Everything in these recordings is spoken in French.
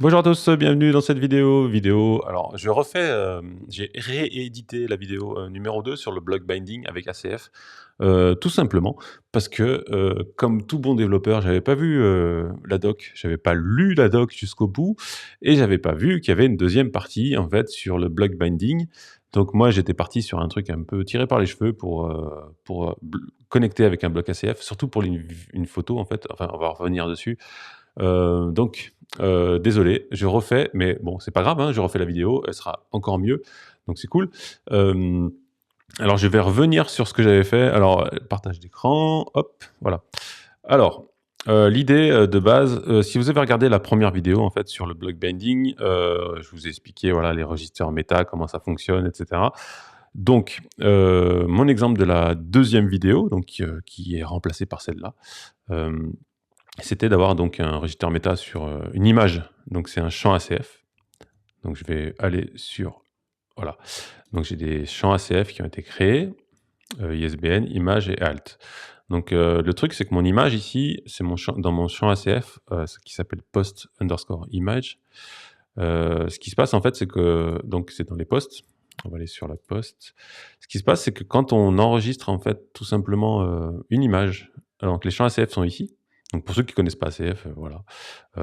Bonjour à tous, bienvenue dans cette vidéo. Alors, je refais, j'ai réédité la vidéo numéro 2 sur le block binding avec ACF, tout simplement parce que, comme tout bon développeur, j'avais pas vu la doc, j'avais pas lu la doc jusqu'au bout et j'avais pas vu qu'il y avait une deuxième partie en fait sur le block binding. Donc moi, j'étais parti sur un truc un peu tiré par les cheveux pour connecter avec un bloc ACF, surtout pour une photo en fait. Enfin, on va revenir dessus. Désolé, je refais, mais bon, c'est pas grave, hein, je refais la vidéo, elle sera encore mieux, donc c'est cool. Hem, alors je vais revenir sur ce que j'avais fait. Alors, partage d'écran, hop, voilà. Alors, l'idée, de base, si vous avez regardé la première vidéo, en fait, sur le block binding, je vous ai expliqué, voilà, les registres méta, comment ça fonctionne et cetera. Donc, mon exemple de la deuxième vidéo, donc, qui est remplacée par celle-là, hem c'était d'avoir donc un registre méta sur, une image, donc c'est un champ ACF. Donc je vais aller sur voilà, donc j'ai des champs ACF qui ont été créés, ISBN, image et alt. Donc le truc, c'est que mon image ici, c'est mon champ dans mon champ ACF, ce qui s'appelle post_image. Ce qui se passe en fait, c'est que donc c'est dans les posts, on va aller sur la post. Ce qui se passe, c'est que quand on enregistre en fait tout simplement, une image, alors que les champs ACF sont ici, donc pour ceux qui connaissent pas ACF, voilà,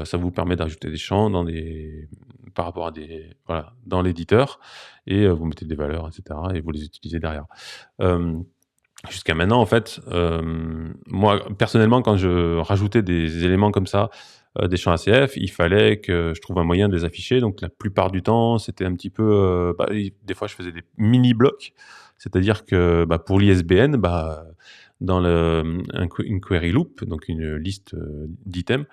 ça vous permet d'ajouter des champs dans des par rapport à des voilà, dans l'éditeur et vous mettez des valeurs et cetera et vous les utilisez derrière. Hem, Jusqu'à maintenant en fait, moi personnellement quand je rajoutais des éléments comme ça, des champs ACF, il fallait que je trouve un moyen de les afficher. Donc la plupart du temps, c'était un petit peu, des fois je faisais des mini blocs. C'est-à-dire que, pour l'ISBN, dans une query loop, donc une liste, d'items,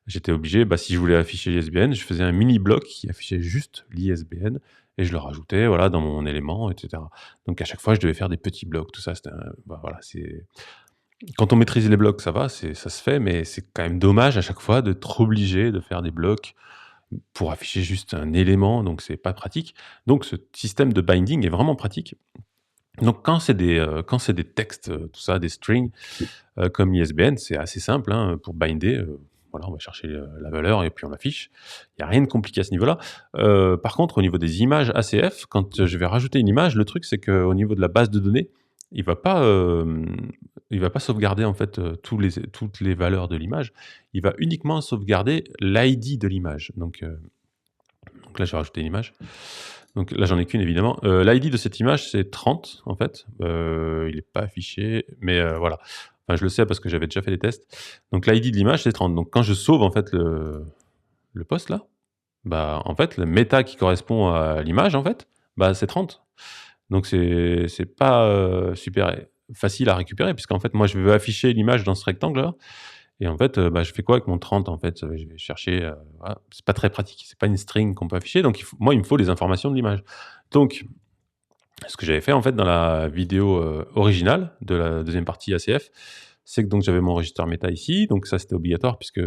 j'étais obligé, si je voulais afficher l'ISBN, je faisais un mini bloc qui affichait juste l'ISBN et je le rajoutais, voilà, dans mon élément et cetera. Donc à chaque fois, je devais faire des petits blocs, tout ça, c'était un voilà, c'est quand on maîtrise les blocs, ça va, ça se fait, mais c'est quand même dommage à chaque fois d'être obligé de faire des blocs pour afficher juste un élément, donc c'est pas pratique. Donc ce système de binding est vraiment pratique. Donc quand c'est des textes, tout ça, des strings, comme ISBN, c'est assez simple, hein, pour binder, voilà, on va chercher, la valeur et puis on l'affiche. Il y a rien de compliqué à ce niveau-là. Par contre, au niveau des images ACF, quand je vais rajouter une image, le truc, c'est qu'au niveau de la base de données, il va pas, il va pas sauvegarder, en fait, toutes les valeurs de l'image. Il va uniquement sauvegarder l'ID de l'image. Donc là, je vais rajouter une image. Donc là, j'en ai qu'une évidemment. L'ID de cette image, c'est 30 en fait. Il est pas affiché, mais voilà. Enfin, je le sais parce que j'avais déjà fait des tests. Donc l'ID de l'image, c'est 30. Donc quand je sauve en fait le post là, en fait, le méta qui correspond à l'image en fait, c'est 30. Donc c'est pas, super facile à récupérer puisqu'en fait, moi, je veux afficher l'image dans ce rectangle là et en fait, je fais quoi avec mon 30 en fait? Je vais chercher, voilà, c'est pas très pratique. C'est pas une string qu'on peut afficher, donc il me faut les informations de l'image. Donc ce que j'avais fait en fait dans la vidéo, originale de la deuxième partie ACF, c'est que donc j'avais mon registre méta ici, donc ça c'était obligatoire puisque,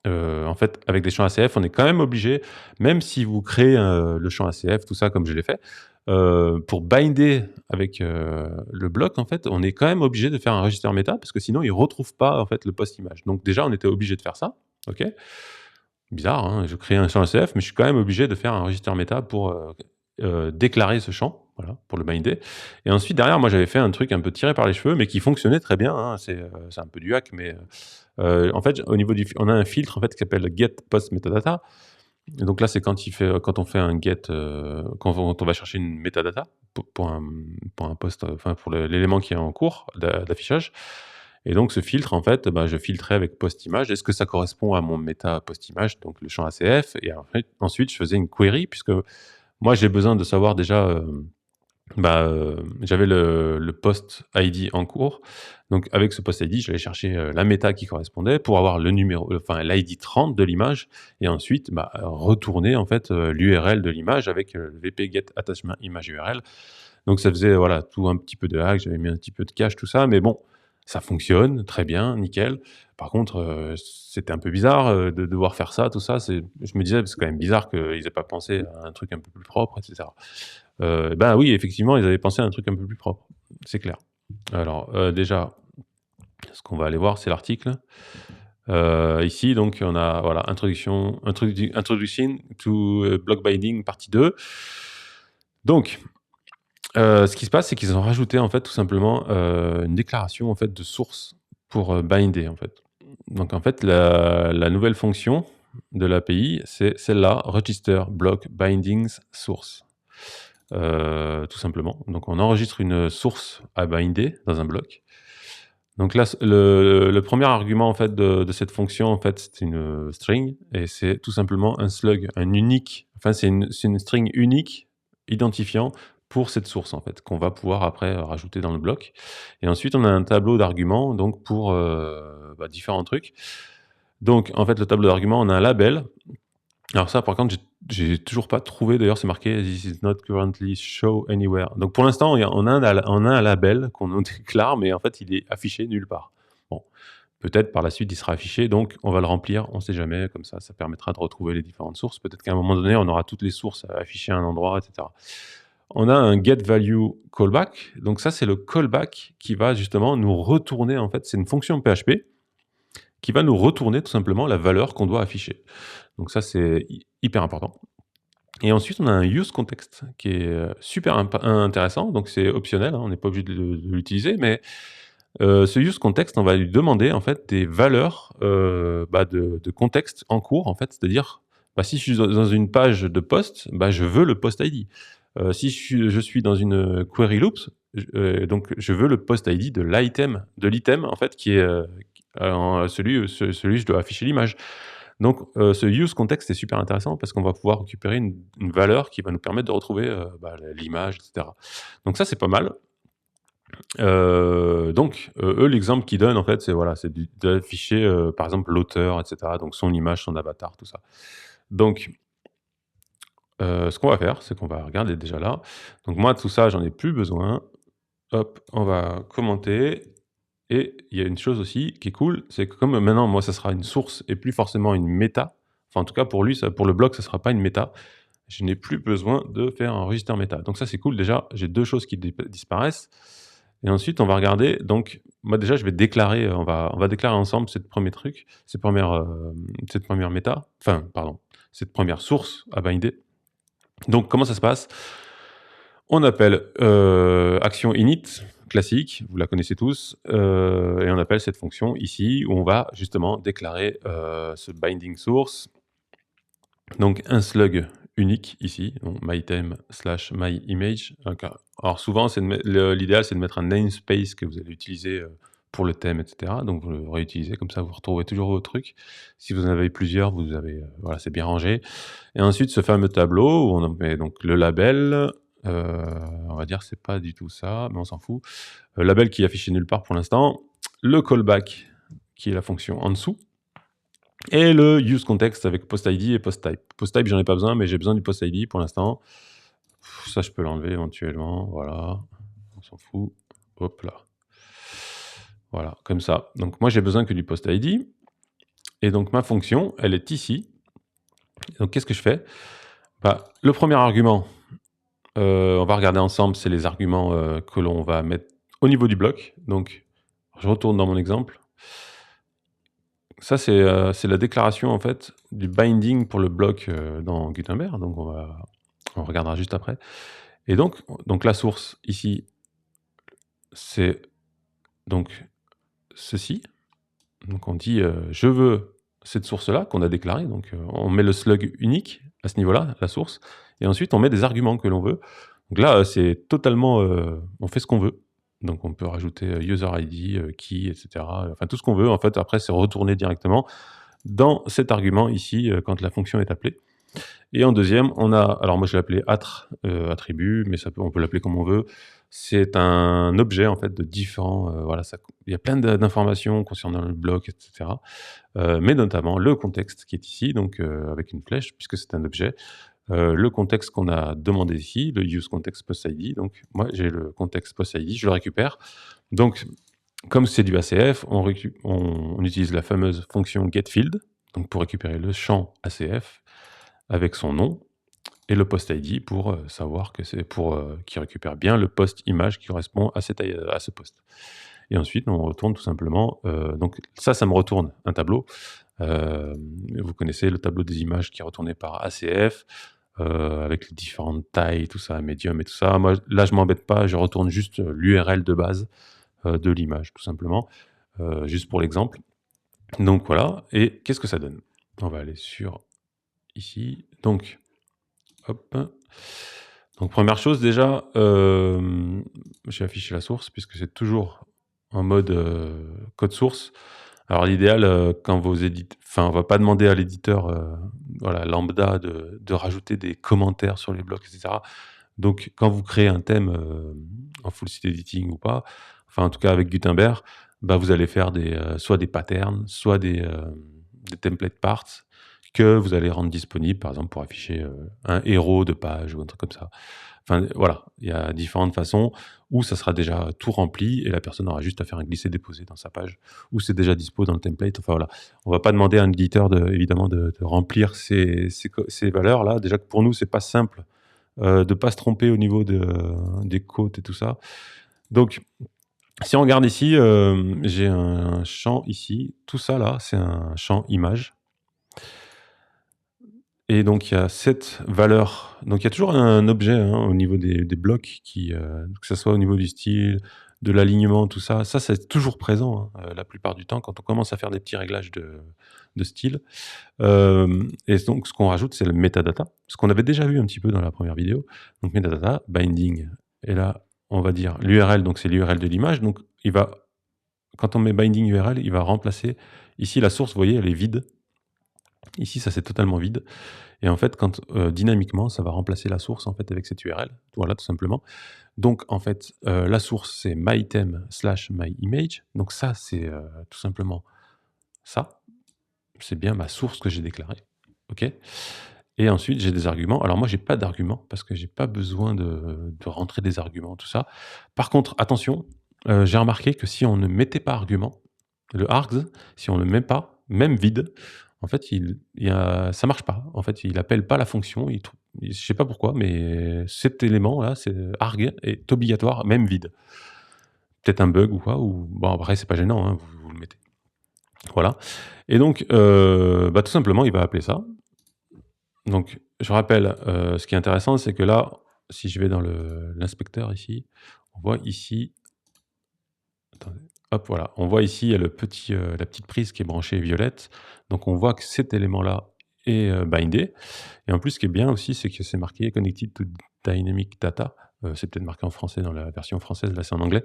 en fait avec des champs ACF, on est quand même obligé, même si vous créez, le champ ACF, tout ça comme je l'ai fait, pour binder avec, le bloc en fait, on est quand même obligé de faire un registre méta parce que sinon il retrouve pas en fait le post image. Donc déjà on était obligé de faire ça, OK. Bizarre, hein, je crée un champ ACF, mais je suis quand même obligé de faire un registre méta pour, déclarer ce champ, voilà, pour le binder et ensuite derrière, moi j'avais fait un truc un peu tiré par les cheveux, mais qui fonctionnait très bien, hein. C'est un peu du hack, mais en fait, au niveau du on a un filtre en fait qui s'appelle get post metadata et donc là, c'est quand on fait un get, quand on va chercher une metadata pour un post, enfin pour l'élément qui est en cours d'affichage et donc ce filtre, en fait, je filtrais avec post image. Est-ce que ça correspond à mon méta post image, donc le champ ACF et en fait, ensuite je faisais une query puisque moi j'ai besoin de savoir déjà, j'avais le post ID en cours. Donc avec ce post ID, j'allais chercher, la méta qui correspondait pour avoir le numéro, enfin l'ID 30 de l'image et ensuite, retourner en fait, l'URL de l'image avec, le wp get attachment image URL. Donc ça faisait voilà, tout un petit peu de hack, j'avais mis un petit peu de cache, tout ça, mais bon, ça fonctionne très bien, nickel. Par contre, c'était un peu bizarre, de devoir faire ça, tout ça. Je me disais: «C'est quand même bizarre qu'ils aient pas pensé à un truc un peu plus propre et cetera». Oui, effectivement, ils avaient pensé à un truc un peu plus propre, c'est clair. Alors, déjà, ce qu'on va aller voir, c'est l'article. Ici, donc, on a voilà, introduction to block binding partie 2. Donc, ce qui se passe, c'est qu'ils ont rajouté en fait tout simplement une déclaration en fait de source pour binder en fait. Donc en fait, la nouvelle fonction de l'API, c'est celle-là, register block bindings source. Tout simplement. Donc on enregistre une source à binder dans un bloc. Donc là, le premier argument en fait de cette fonction, en fait, c'est une string et c'est tout simplement un slug, un unique. Enfin, c'est une string unique identifiant pour cette source en fait qu'on va pouvoir après rajouter dans le bloc. Et ensuite, on a un tableau d'arguments donc pour différents trucs. Donc en fait, le tableau d'arguments, on a un label. Alors ça, par contre, j'ai toujours pas trouvé. D'ailleurs, c'est marqué "This is not currently show anywhere". Donc pour l'instant, on a un label qu'on nous déclare, mais en fait, il est affiché nulle part. Bon, peut-être par la suite, il sera affiché, donc on va le remplir. On ne sait jamais. Comme ça permettra de retrouver les différentes sources. Peut-être qu'à un moment donné, on aura toutes les sources affichées à un endroit, etc. On a un get value callback. Donc ça, c'est le callback qui va justement nous retourner. En fait, c'est une fonction PHP qui va nous retourner tout simplement la valeur qu'on doit afficher. Donc ça, c'est hyper important. Et ensuite, on a un use context qui est super intéressant. Donc c'est optionnel, hein, on n'est pas obligé de l'utiliser, mais ce use context, on va lui demander en fait des valeurs de contexte en cours, en fait. C'est-à-dire, si je suis dans une page de post, je veux le post ID. Si je suis dans une query loops, donc je veux le post ID de l'item en fait qui est celui où je dois afficher l'image. Donc ce use context est super intéressant parce qu'on va pouvoir récupérer une valeur qui va nous permettre de retrouver l'image, etc. Donc ça, c'est pas mal. Donc eux, l'exemple qu'ils donnent en fait, c'est voilà, c'est d'afficher par exemple l'auteur, etc. Donc son image, son avatar, tout ça. Donc ce qu'on va faire, c'est qu'on va regarder déjà là. Donc moi, tout ça, j'en ai plus besoin. Hop, on va commenter. Et il y a une chose aussi qui est cool, c'est que comme maintenant, moi, ça sera une source et plus forcément une méta, enfin en tout cas pour lui, pour le bloc, ça ne sera pas une méta, je n'ai plus besoin de faire un register méta. Donc ça, c'est cool. Déjà, j'ai deux choses qui disparaissent. Et ensuite, on va regarder. Donc, moi, déjà, je vais déclarer, on va déclarer ensemble cette première méta, enfin, pardon, cette première source à binder. Donc, comment ça se passe? On appelle action init, classique, vous la connaissez tous, et on appelle cette fonction ici, où on va justement déclarer ce binding source. Donc un slug unique ici, donc myTheme / myImage. Alors souvent, l'idéal, c'est de mettre un namespace que vous allez utiliser pour le thème, etc. Donc vous le réutilisez, comme ça vous retrouvez toujours vos trucs. Si vous en avez plusieurs, vous avez, voilà, c'est bien rangé. Et ensuite, ce fameux tableau où on met donc le label. On va dire que c'est pas du tout ça, mais on s'en fout. Label qui est affiché nulle part pour l'instant. Le callback, qui est la fonction en dessous. Et le use context avec post ID et post type. Post type, j'en ai pas besoin, mais j'ai besoin du post ID pour l'instant. Ça, je peux l'enlever éventuellement. Voilà. On s'en fout. Hop là. Voilà, comme ça. Donc moi, j'ai besoin que du post ID. Et donc ma fonction, elle est ici. Donc qu'est-ce que je fais? Le premier argument, on va regarder ensemble, c'est les arguments que l'on va mettre au niveau du bloc. Donc je retourne dans mon exemple. Ça, c'est la déclaration en fait du binding pour le bloc dans Gutenberg. Donc on regardera juste après. Et donc la source ici, c'est donc ceci. Donc on dit je veux cette source-là qu'on a déclarée. Donc on met le slug unique à ce niveau-là, la source. Et ensuite on met des arguments que l'on veut. Donc là, c'est totalement, on fait ce qu'on veut. Donc on peut rajouter user ID, key, etc. Enfin tout ce qu'on veut. En fait, après, c'est retourné directement dans cet argument ici quand la fonction est appelée. Et en deuxième, on a, alors moi je l'ai appelé attribut, mais on peut l'appeler comme on veut. C'est un objet en fait de différents, voilà, il y a plein d'informations concernant le bloc, etc. Mais notamment le contexte qui est ici, donc avec une flèche puisque c'est un objet. Le contexte qu'on a demandé ici, le use context post ID. Donc moi j'ai le contexte post ID, je le récupère. Donc comme c'est du ACF, on utilise la fameuse fonction getField, donc pour récupérer le champ ACF avec son nom et le post ID pour savoir que c'est pour qu'il récupère bien le post image qui correspond à ce post. et ensuite on retourne tout simplement, donc ça me retourne un tableau. Vous connaissez le tableau des images qui est retourné par ACF, avec les différentes tailles, tout ça, médium et tout ça. Moi, là, je m'embête pas, je retourne juste l'URL de base de l'image, tout simplement, juste pour l'exemple. Donc voilà, et qu'est-ce que ça donne? On va aller sur ici, donc hop. Donc première chose déjà, j'ai affiché la source puisque c'est toujours en mode, code source. Alors l'idéal, quand vous éditez, enfin, on va pas demander à l'éditeur, voilà, lambda de rajouter des commentaires sur les blocs et cetera. Donc quand vous créez un thème, en full site editing ou pas, enfin en tout cas avec Gutenberg, bah, vous allez faire soit des patterns, soit des template parts que vous allez rendre disponibles, par exemple pour afficher, un héros de page ou un truc comme ça. Enfin, voilà, il y a différentes façons où ça sera déjà tout rempli et la personne aura juste à faire un glisser-déposer dans sa page, où c'est déjà dispo dans le template. Enfin voilà, on va pas demander à un éditeur évidemment de remplir ces valeurs-là. Déjà que pour nous, c'est pas simple, de pas se tromper au niveau des côtes et tout ça. Donc, si on regarde ici, j'ai un champ ici. Tout ça là, c'est un champ image. Et donc il y a cette valeur, donc il y a toujours un objet, hein, au niveau des blocs qui, que ça soit au niveau du style, de l'alignement, tout ça, c'est toujours présent, hein, la plupart du temps quand on commence à faire des petits réglages de style. Et donc ce qu'on rajoute, c'est le metadata, ce qu'on avait déjà vu un petit peu dans la première vidéo. Donc metadata, binding, et là, on va dire l'URL, donc c'est l'URL de l'image, donc quand on met binding URL, il va remplacer ici la source, vous voyez, elle est vide. Ici, ça c'est totalement vide. Et en fait, dynamiquement, ça va remplacer la source, en fait, avec cette URL. Voilà, tout simplement. Donc, en fait, la source, c'est myTheme/myImage. Donc ça, c'est, tout simplement ça. C'est bien ma source que j'ai déclarée. OK? Et ensuite, j'ai des arguments. Alors moi, j'ai pas d'arguments parce que j'ai pas besoin de rentrer des arguments, tout ça. Par contre, attention, j'ai remarqué que si on ne mettait pas argument, le args, si on le met pas, même vide, en fait, ça marche pas. En fait, il appelle pas la fonction, je sais pas pourquoi, mais cet élément-là, c'est arg est obligatoire, même vide. Peut-être un bug ou quoi, ou bon, après, c'est pas gênant, hein, vous le mettez. Voilà. Et donc, bah, tout simplement, il va appeler ça. Donc, je rappelle, ce qui est intéressant, c'est que là, si je vais dans l'inspecteur ici, on voit ici, attendez, hop, voilà, on voit ici, il y a la petite prise qui est branchée violette. Donc, on voit que cet élément-là est bindé. Et en plus, ce qui est bien aussi, c'est que c'est marqué Connected to Dynamic Data. C'est peut-être marqué en français dans la version française, là c'est en anglais.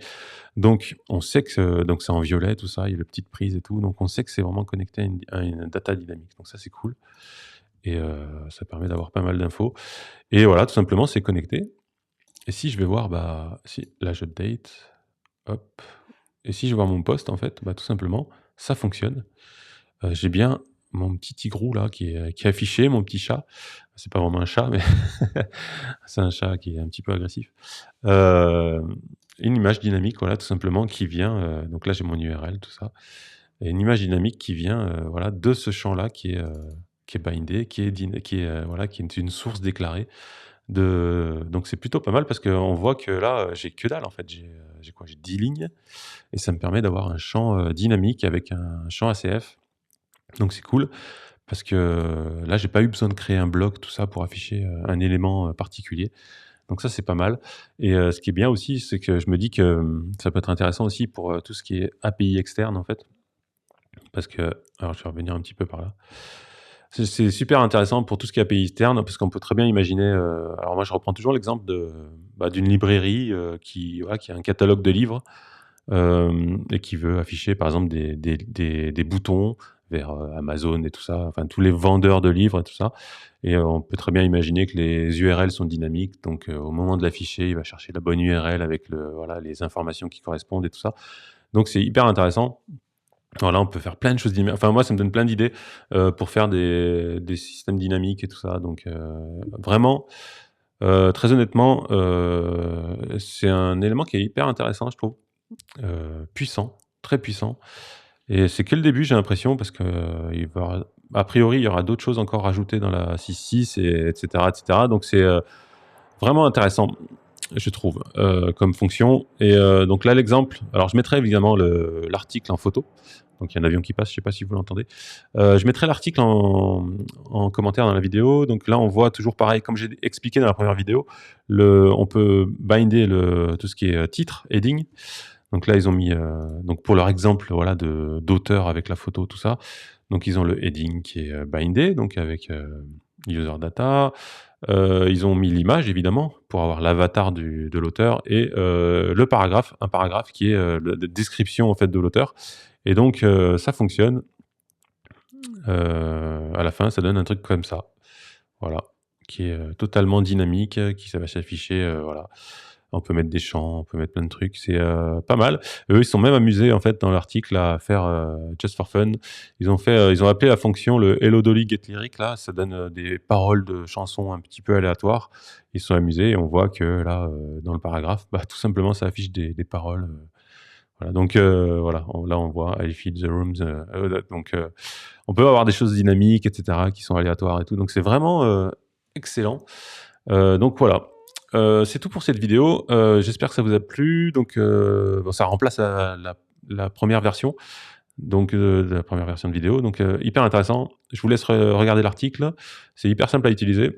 Donc, on sait que donc c'est en violet, tout ça, il y a la petite prise et tout. Donc, on sait que c'est vraiment connecté à une data dynamique. Donc, ça, c'est cool. Et ça permet d'avoir pas mal d'infos. Et voilà, tout simplement, c'est connecté. Et si je vais voir, bah, si, là, j'update, hop. Et si je vois mon post, en fait, bah, tout simplement, ça fonctionne. J'ai bien mon petit tigrou là qui est affiché, mon petit chat. C'est pas vraiment un chat, mais c'est un chat qui est un petit peu agressif. Une image dynamique, voilà, tout simplement, qui vient, donc là, j'ai mon URL, tout ça. Et une image dynamique qui vient, voilà, de ce champ-là qui est bindé, voilà, qui est une source déclarée donc c'est plutôt pas mal parce qu'on voit que là, j'ai que dalle en fait. J'ai quoi? J'ai 10 lignes et ça me permet d'avoir un champ, dynamique avec un champ ACF. Donc c'est cool parce que, là, j'ai pas eu besoin de créer un bloc, tout ça, pour afficher, un élément, particulier. Donc ça, c'est pas mal. Et ce qui est bien aussi, c'est que je me dis que, ça peut être intéressant aussi pour, tout ce qui est API externe, en fait. Parce que alors je vais revenir un petit peu par là. C'est super intéressant pour tout ce qui est API externe, parce qu'on peut très bien imaginer, alors moi je reprends toujours l'exemple d'une librairie, voilà, qui a un catalogue de livres, et qui veut afficher par exemple des boutons vers, Amazon et tout ça, enfin tous les vendeurs de livres et tout ça. Et on peut très bien imaginer que les URL sont dynamiques, donc au moment de l'afficher, il va chercher la bonne URL avec voilà, les informations qui correspondent et tout ça. Donc c'est hyper intéressant. Voilà, on peut faire plein de choses enfin moi ça me donne plein d'idées, pour faire des systèmes dynamiques et tout ça, donc vraiment, très honnêtement, c'est un élément qui est hyper intéressant je trouve, puissant, très puissant, et c'est que le début j'ai l'impression parce que, a priori il y aura d'autres choses encore rajoutées dans la 6.6 et etc., donc c'est, vraiment intéressant. je trouve, comme fonction. Et donc là, l'exemple, alors je mettrai évidemment l'article en photo. Donc il y a un avion qui passe, je ne sais pas si vous l'entendez. Je mettrai l'article en commentaire dans la vidéo. Donc là, on voit toujours pareil, comme j'ai expliqué dans la première vidéo, on peut binder tout ce qui est titre, heading. Donc là, ils ont mis, donc pour leur exemple, voilà, d'auteur avec la photo, tout ça. Donc ils ont le heading qui est bindé, donc avec user data. Ils ont mis l'image évidemment pour avoir l'avatar de l'auteur et le paragraphe, un paragraphe qui est la description en fait de l'auteur. Et donc ça fonctionne. À la fin, ça donne un truc comme ça. Voilà, qui est totalement dynamique, qui ça va s'afficher, voilà. On peut mettre des champs, on peut mettre plein de trucs, c'est pas mal. Eux, ils se sont même amusés en fait dans l'article à faire just for fun. Ils ont appelé la fonction le Hello Dolly Get Lyric là, ça donne des paroles de chansons un petit peu aléatoires. Ils se sont amusés et on voit que là, dans le paragraphe, bah, tout simplement ça affiche des paroles. Voilà, donc voilà, là on voit I feed the rooms. Donc on peut avoir des choses dynamiques, etc., qui sont aléatoires et tout. Donc c'est vraiment excellent. Donc voilà. C'est tout pour cette vidéo. J'espère que ça vous a plu. Donc bon, ça remplace la première version, donc de la première version de vidéo. Donc hyper intéressant. Je vous laisse regarder l'article. C'est hyper simple à utiliser.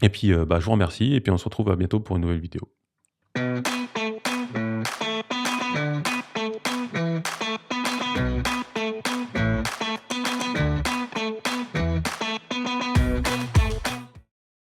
Et puis bah, je vous remercie. Et puis on se retrouve à bientôt pour une nouvelle vidéo.